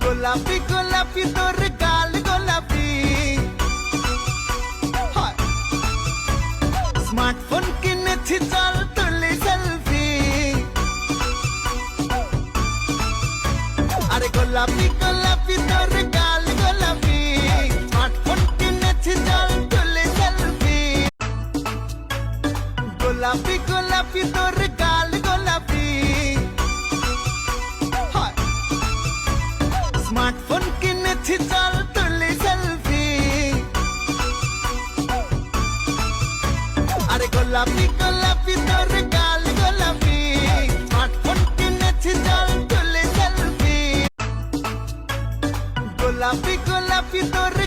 গোলাপি গোলাপি তোর গাল গোলাপি, স্মার্টফোন কিনেছি চল তুলি সেলফি। আরে গোলাপি গোলাপি তোর গাল গোলাপি, স্মার্টফোন কিনেছি চল তুলি সেলফি। গোলাপি গোলাপি তোর গাল গোলাপি, স্মার্টফোন কিনেছি চল তুলি সেলফি। আরে গোলাপি গোলাপি তোর গাল গোলাপি, স্মার্টফোন কিনেছি চল তুলি সেলফি। গোলাপি গোলাপি তোর